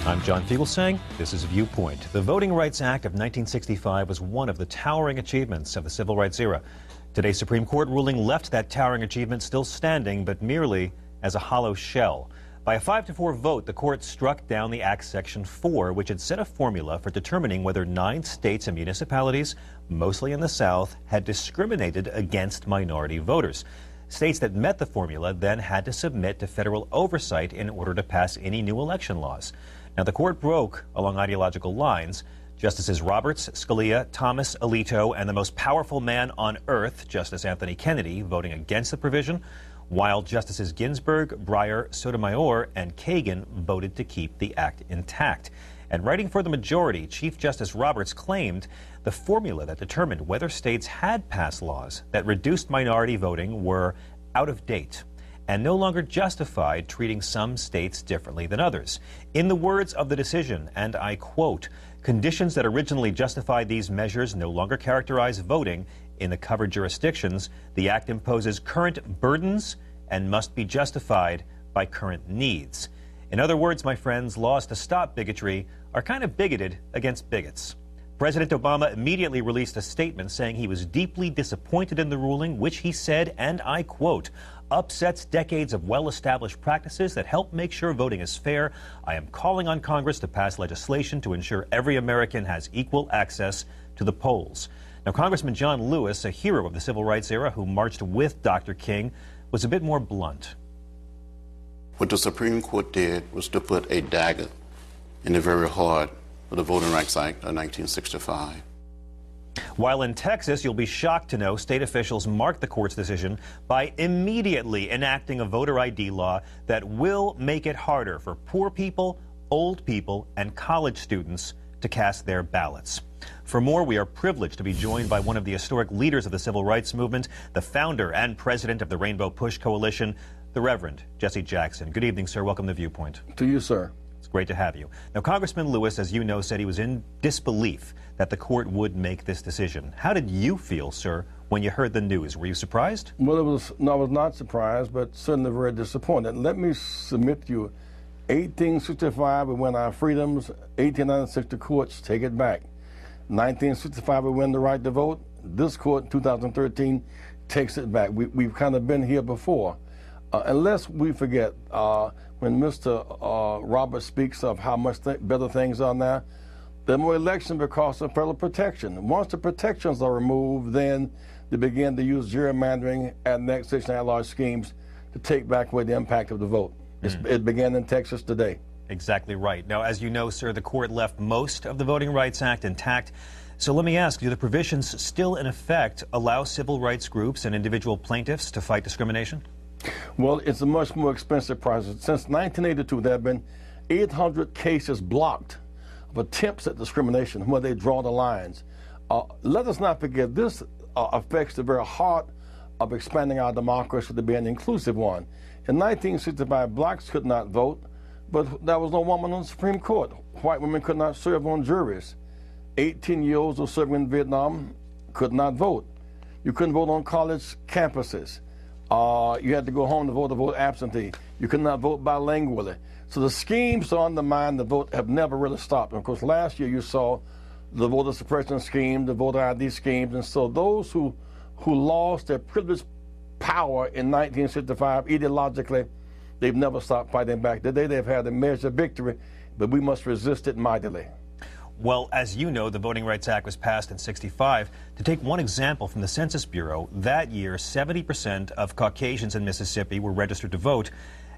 I'm John Fugelsang. This is Viewpoint. The Voting Rights Act of 1965 was one of the towering achievements of the Civil Rights era. Today's Supreme Court ruling left that towering achievement still standing, but merely as a hollow shell. By a 5-4 vote, the court struck down the Act's Section 4, which had set a formula for determining whether 9 states and municipalities, mostly in the South, had discriminated against minority voters. States that met the formula then had to submit to federal oversight in order to pass any new election laws. Now, the court broke along ideological lines. Justices Roberts, Scalia, Thomas, Alito, and the most powerful man on earth, Justice Anthony Kennedy, voting against the provision, while Justices Ginsburg, Breyer, Sotomayor, and Kagan voted to keep the act intact. And writing for the majority, Chief Justice Roberts claimed the formula that determined whether states had passed laws that reduced minority voting were out of date and no longer justified treating some states differently than others. In the words of the decision, and I quote, "Conditions that originally justified these measures no longer characterize voting in the covered jurisdictions. The Act imposes current burdens and must be justified by current needs." In other words, my friends, laws to stop bigotry are kind of bigoted against bigots. President Obama immediately released a statement saying he was deeply disappointed in the ruling, which he said, and I quote, "upsets decades of well-established practices that help make sure voting is fair. I am calling on Congress to pass legislation to ensure every American has equal access to the polls." Now, Congressman John Lewis, a hero of the Civil Rights era who marched with Dr. King, was a bit more blunt. What the Supreme Court did was to put a dagger in the very heart of the Voting Rights Act of 1965. While in Texas, you'll be shocked to know state officials marked the court's decision by immediately enacting a voter ID law that will make it harder for poor people, old people, and college students to cast their ballots. For more, we are privileged to be joined by one of the historic leaders of the civil rights movement, the founder and president of the Rainbow Push Coalition, the Reverend Jesse Jackson. Good evening, sir. Welcome to Viewpoint. To you, sir. It's great to have you. Now, Congressman Lewis, as you know, said he was in disbelief that the court would make this decision. How did you feel, sir, when you heard the news? Were you surprised? Well, I was not surprised, but certainly very disappointed. Let me submit to you, 1865, we win our freedoms. 1896, the courts take it back. 1965, we win the right to vote. This court, 2013, takes it back. We've kind of been here before. Unless we forget, when Mr. Roberts speaks of how much better things are now, there are more elections because of federal protection. Once the protections are removed, then they begin to use gerrymandering and annexation at-large schemes to take back away the impact of the vote. It began in Texas today. Exactly right. Now, as you know, sir, the court left most of the Voting Rights Act intact. So let me ask, do the provisions still in effect allow civil rights groups and individual plaintiffs to fight discrimination? Well, it's a much more expensive process. Since 1982, there have been 800 cases blocked of attempts at discrimination where they draw the lines. Let us not forget, this affects the very heart of expanding our democracy to be an inclusive one. In 1965, blacks could not vote, but there was no woman on the Supreme Court. White women could not serve on juries. 18-year-olds who served in Vietnam could not vote. You couldn't vote on college campuses. You had to go home to vote absentee. You could not vote bilingually. So the schemes to undermine the vote have never really stopped. And of course, last year you saw the voter suppression scheme, the voter ID schemes, and so those who lost their privileged power in 1965 ideologically, they've never stopped fighting back. Today they've had a measure of victory, but we must resist it mightily. Well, as you know, the Voting Rights Act was passed in '65. To take one example from the Census Bureau, that year 70% of Caucasians in Mississippi were registered to vote,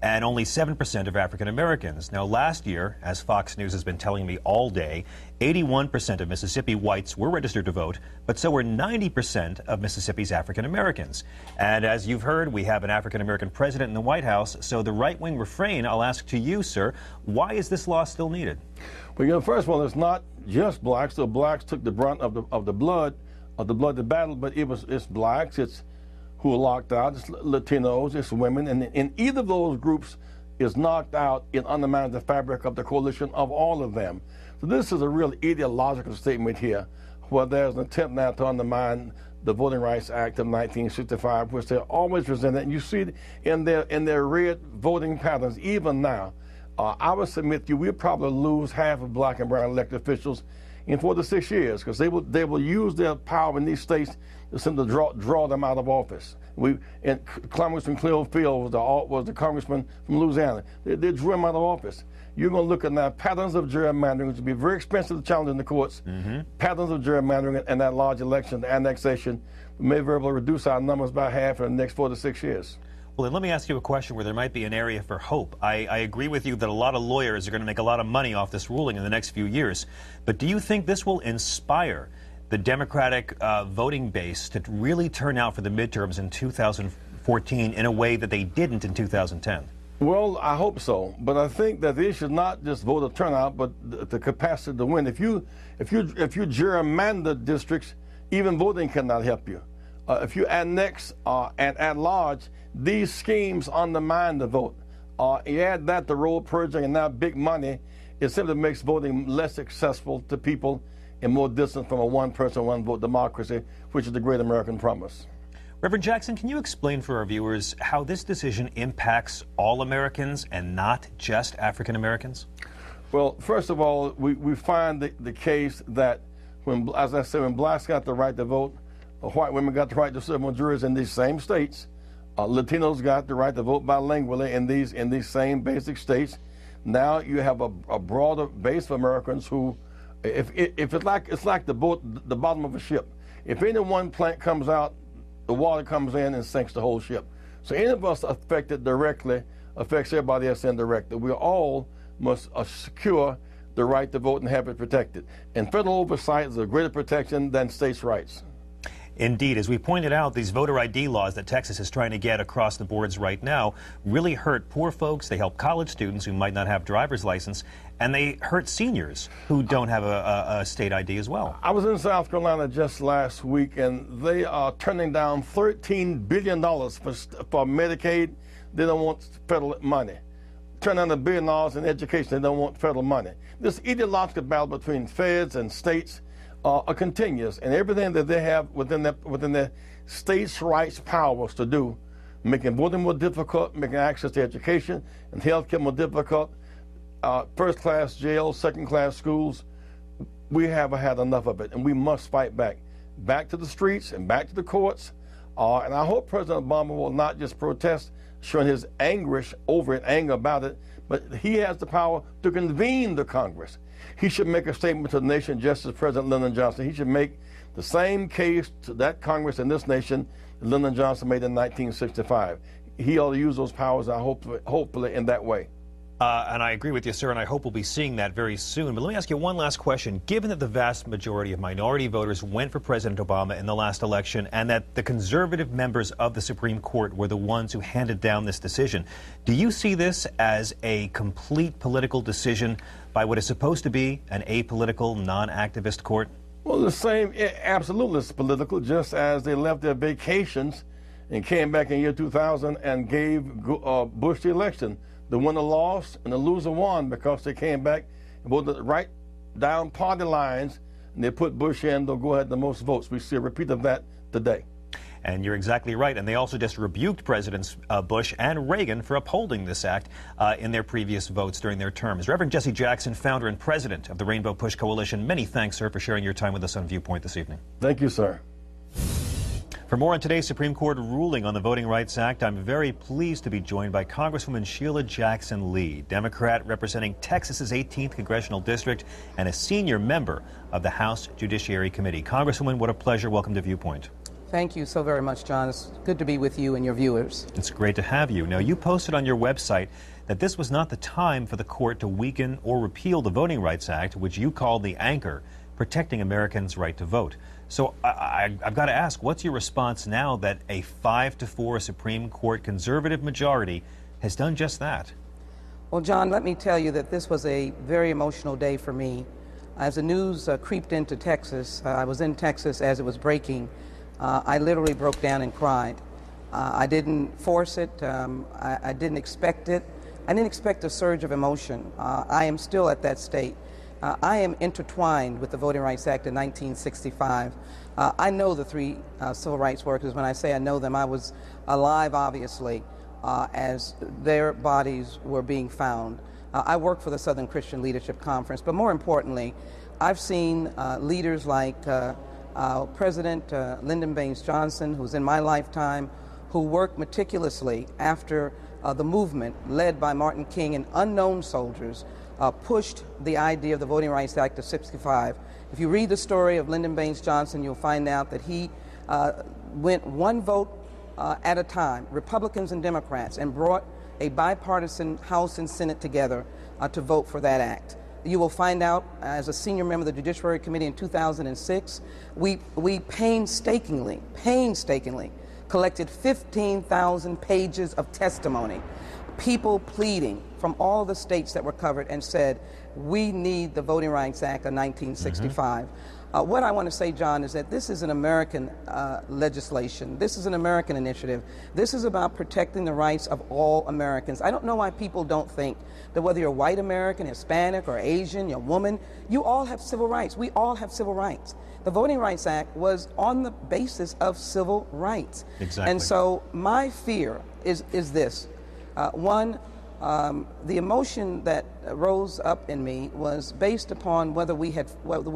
and only 7% of African Americans. Now, last year, as Fox News has been telling me all day, 81% of Mississippi whites were registered to vote, but so were 90% of Mississippi's African Americans. And as you've heard, we have an African American president in the White House, so the right-wing refrain, I'll ask to you, sir, why is this law still needed? Well, you know, first of all, it's not just blacks. The blacks took the brunt of the bloody battle, but it's blacks, it's who are locked out, it's Latinos, it's women, and in either of those groups is knocked out, it undermines the fabric of the coalition of all of them. So this is a real ideological statement here, where there's an attempt now to undermine the Voting Rights Act of 1965, which they always presented, and you see it in their red voting patterns, even now. I would submit to you we'll probably lose half of black and brown elected officials in 4 to 6 years, because they will use their power in these states to simply draw them out of office. Congressman Clearfield was the congressman from Louisiana. They drew him out of office. You're going to look at now patterns of gerrymandering, which will be very expensive to challenge in the courts. Patterns of gerrymandering and that large election, the annexation, may very well reduce our numbers by half in the next 4 to 6 years. Well, then let me ask you a question where there might be an area for hope. I agree with you that a lot of lawyers are going to make a lot of money off this ruling in the next few years. But do you think this will inspire the Democratic voting base to really turn out for the midterms in 2014 in a way that they didn't in 2010? Well, I hope so. But I think that the issue is not just voter turnout, but the capacity to win. If you gerrymander districts, even voting cannot help you. If you annex and at large, these schemes undermine the vote. You add that to roll purging and now big money, it simply makes voting less accessible to people and more distant from a one-person, one-vote democracy, which is the great American promise. Reverend Jackson, can you explain for our viewers how this decision impacts all Americans and not just African Americans? Well, first of all, we find the case that when, as I said, when blacks got the right to vote, white women got the right to serve on juries in these same states. Latinos got the right to vote bilingually in these same basic states. Now you have a broader base of Americans who, if it's like the bottom of a ship. If any one plank comes out, the water comes in and sinks the whole ship. So any of us affected directly affects everybody else indirectly. We all must secure the right to vote and have it protected. And federal oversight is a greater protection than states' rights. Indeed, as we pointed out, these voter ID laws that Texas is trying to get across the boards right now really hurt poor folks. They help college students who might not have driver's license, and they hurt seniors who don't have a state ID as well. I was in South Carolina just last week, and they are turning down $13 billion for Medicaid. They don't want federal money. Turning down $1 billion in education. They don't want federal money. This ideological battle between feds and states are continuous, and everything that they have within their states' rights powers to do, making voting more difficult, making access to education and health care more difficult, first-class jails, second-class schools. We have had enough of it, and we must fight back to the streets and back to the courts. And I hope President Obama will not just protest, showing his anguish over it, anger about it, but he has the power to convene the Congress. He should make a statement to the nation just as President Lyndon Johnson. He should make the same case to that Congress and this nation that Lyndon Johnson made in 1965. He ought to use those powers, hopefully, in that way. And I agree with you, sir, and I hope we'll be seeing that very soon. But let me ask you one last question. Given that the vast majority of minority voters went for President Obama in the last election and that the conservative members of the Supreme Court were the ones who handed down this decision, do you see this as a complete political decision by what is supposed to be an apolitical, non-activist court? Well, the same, absolutely, it's political, just as they left their vacations and came back in year 2000 and gave Bush the election. The winner lost and the loser won because they came back and voted right down party lines, and they put Bush in, they'll go ahead the most votes. We see a repeat of that today. And you're exactly right. And they also just rebuked Presidents Bush and Reagan for upholding this act in their previous votes during their terms. Reverend Jesse Jackson, founder and president of the Rainbow Push Coalition, many thanks, sir, for sharing your time with us on Viewpoint this evening. Thank you, sir. For more on today's Supreme Court ruling on the Voting Rights Act, I'm very pleased to be joined by Congresswoman Sheila Jackson Lee, Democrat representing Texas's 18th Congressional District and a senior member of the House Judiciary Committee. Congresswoman, what a pleasure. Welcome to Viewpoint. Thank you so very much, John. It's good to be with you and your viewers. It's great to have you. Now, you posted on your website that this was not the time for the court to weaken or repeal the Voting Rights Act, which you called the anchor protecting Americans' right to vote. So I've got to ask, what's your response now that a 5-4 Supreme Court conservative majority has done just that? Well, John, let me tell you that this was a very emotional day for me. As the news creeped into Texas, I was in Texas as it was breaking. I literally broke down and cried. I didn't force it. I didn't expect it. I didn't expect a surge of emotion. I am still at that state. I am intertwined with the Voting Rights Act of 1965. I know the three civil rights workers. When I say I know them, I was alive, obviously, as their bodies were being found. I work for the Southern Christian Leadership Conference, but more importantly, I've seen leaders like President Lyndon Baines Johnson, who's in my lifetime, who worked meticulously after the movement led by Martin King and unknown soldiers pushed the idea of the Voting Rights Act of '65. If you read the story of Lyndon Baines Johnson, you'll find out that he went one vote at a time, Republicans and Democrats, and brought a bipartisan House and Senate together to vote for that act. You will find out, as a senior member of the Judiciary Committee in 2006, we painstakingly collected 15,000 pages of testimony, people pleading from all the states that were covered and said, we need the Voting Rights Act of 1965. What I want to say, John, is that this is an American legislation. This is an American initiative. This is about protecting the rights of all Americans. I don't know why people don't think that whether you're white American, Hispanic, or Asian, you're a woman, you all have civil rights. We all have civil rights. The Voting Rights Act was on the basis of civil rights. Exactly. And so my fear is this. One, the emotion that rose up in me was based upon whether we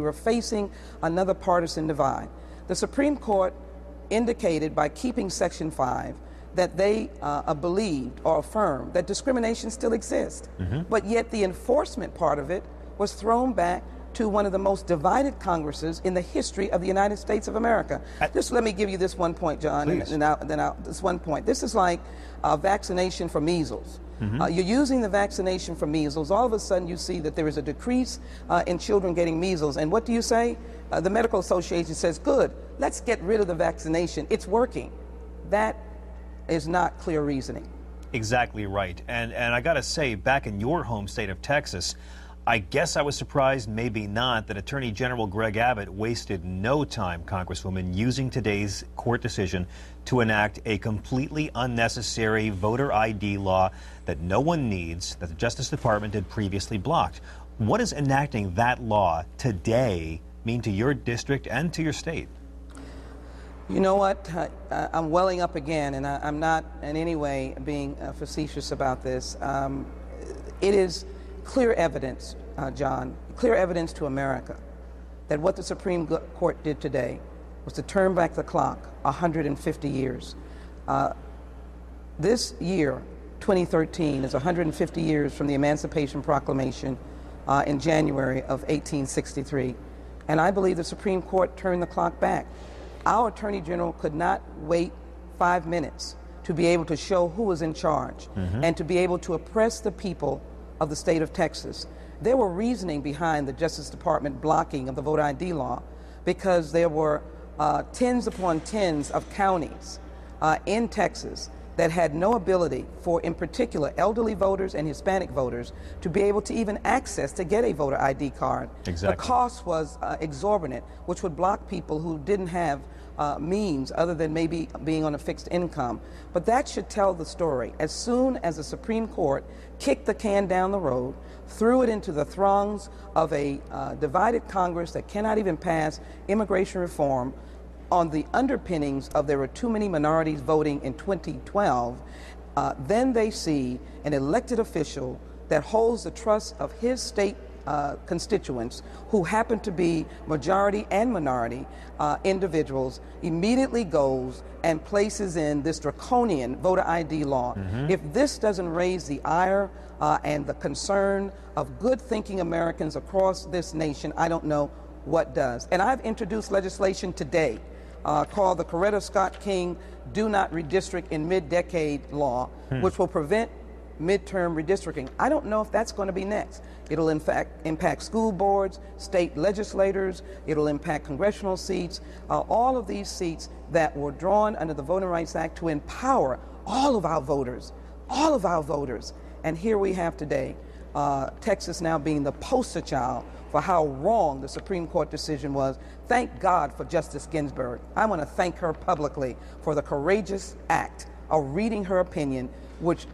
were facing another partisan divide. The Supreme Court indicated by keeping Section 5 that they believed or affirmed that discrimination still exists, but yet the enforcement part of it was thrown back to one of the most divided Congresses in the history of the United States of America. Just let me give you this one point, John, this one point. This is like vaccination for measles. You're using the vaccination for measles. All of a sudden you see that there is a decrease in children getting measles. And what do you say? The Medical Association says, good, let's get rid of the vaccination. It's working. That is not clear reasoning. Exactly right. And I got to say, back in your home state of Texas, I guess I was surprised, maybe not, that Attorney General Greg Abbott wasted no time, Congresswoman, using today's court decision to enact a completely unnecessary voter ID law that no one needs, that the Justice Department had previously blocked. What does enacting that law today mean to your district and to your state? You know what? I'm welling up again, and I'm not in any way being facetious about this. It is clear evidence, John, clear evidence to America that what the Supreme Court did today was to turn back the clock 150 years. This year, 2013, is 150 years from the Emancipation Proclamation in January of 1863. And I believe the Supreme Court turned the clock back. Our Attorney General could not wait 5 minutes to be able to show who was in charge and to be able to oppress the people of the state of Texas. There were reasoning behind the Justice Department blocking of the voter ID law because there were tens upon tens of counties in Texas that had no ability for, in particular, elderly voters and Hispanic voters to be able to even access to get a voter ID card. Exactly. The cost was exorbitant, which would block people who didn't have means other than maybe being on a fixed income. But that should tell the story. As soon as the Supreme Court kicked the can down the road, threw it into the throngs of a divided Congress that cannot even pass immigration reform, on the underpinnings of there were too many minorities voting in 2012, then they see an elected official that holds the trust of his state constituents, who happen to be majority and minority individuals, immediately goes and places in this draconian voter ID law. If this doesn't raise the ire and the concern of good-thinking Americans across this nation, I don't know what does. And I've introduced legislation today called the Coretta Scott King Do Not Redistrict in Mid-Decade Law, which will prevent midterm redistricting. I don't know if that's going to be next. It'll in fact impact school boards, state legislators, it'll impact congressional seats, all of these seats that were drawn under the Voting Rights Act to empower all of our voters, all of our voters. And here we have today, Texas now being the poster child for how wrong the Supreme Court decision was. Thank God for Justice Ginsburg. I want to thank her publicly for the courageous act of reading her opinion, which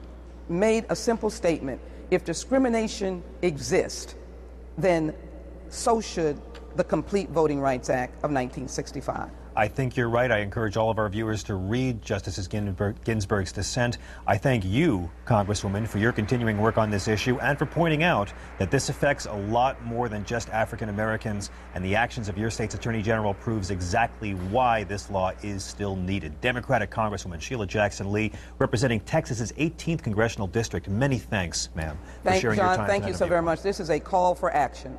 made a simple statement: if discrimination exists, then so should the complete Voting Rights Act of 1965. I think you're right. I encourage all of our viewers to read Justice Ginsburg's dissent. I thank you, Congresswoman, for your continuing work on this issue and for pointing out that this affects a lot more than just African Americans, and the actions of your state's Attorney General proves exactly why this law is still needed. Democratic Congresswoman Sheila Jackson Lee, representing Texas's 18th Congressional District. Many thanks, ma'am, for sharing your time. Thank you so very much. This is a call for action.